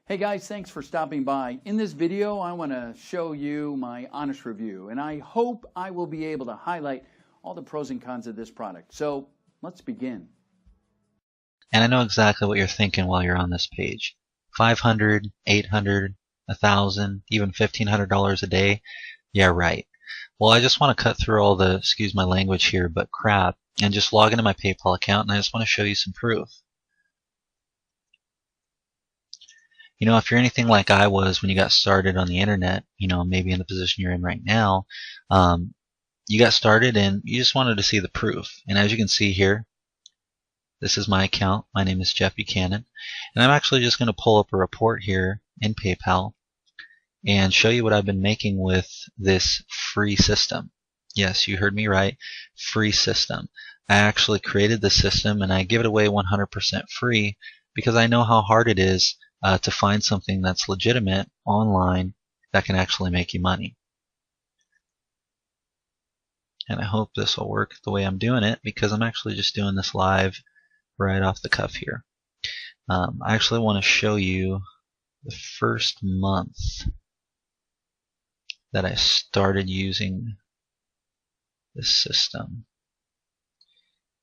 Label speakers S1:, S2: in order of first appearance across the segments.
S1: Hey guys, thanks for stopping by. In this video, I want to show you my honest review, and I hope I will be able to highlight all the pros and cons of this product. So let's begin.
S2: And I know exactly what you're thinking while you're on this page. $500, $800, $1,000, even $1,500 a day? Yeah, right. Well, I just want to cut through all the, excuse my language here, but crap, and just log into my PayPal account, and I just want to show you some proof. You know, if you're anything like I was when you got started on the internet, you know, maybe in the position you're in right now, you got started and you just wanted to see the proof. And as you can see here, this is my account. My name is Jeff Buchanan. And I'm actually just going to pull up a report here in PayPal and show you what I've been making with this free system. Yes, you heard me right. Free system. I actually created this system and I give it away 100% free because I know how hard it is to find something that's legitimate online that can actually make you money. And I hope this will work the way I'm doing it because I'm actually just doing this live right off the cuff here. I actually want to show you the first month that I started using this system.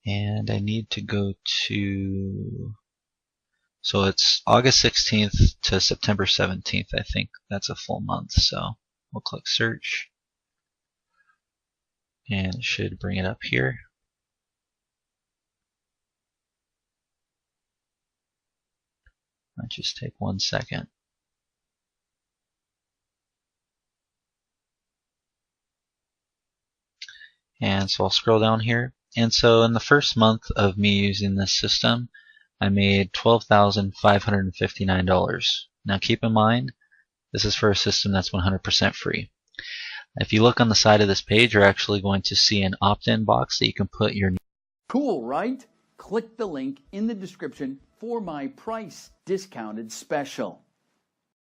S2: And I need to go to, so it's August 16th to September 17th, I think that's a full month. So we'll click search and it should bring it up here. Might just take 1 second. And so I'll scroll down here. And so in the first month of me using this system, I made $12,559. Now keep in mind, this is for a system that's 100% free. If you look on the side of this page, you're actually going to see an opt-in box that you can put your...
S1: Cool, right? Click the link in the description for my price discounted special.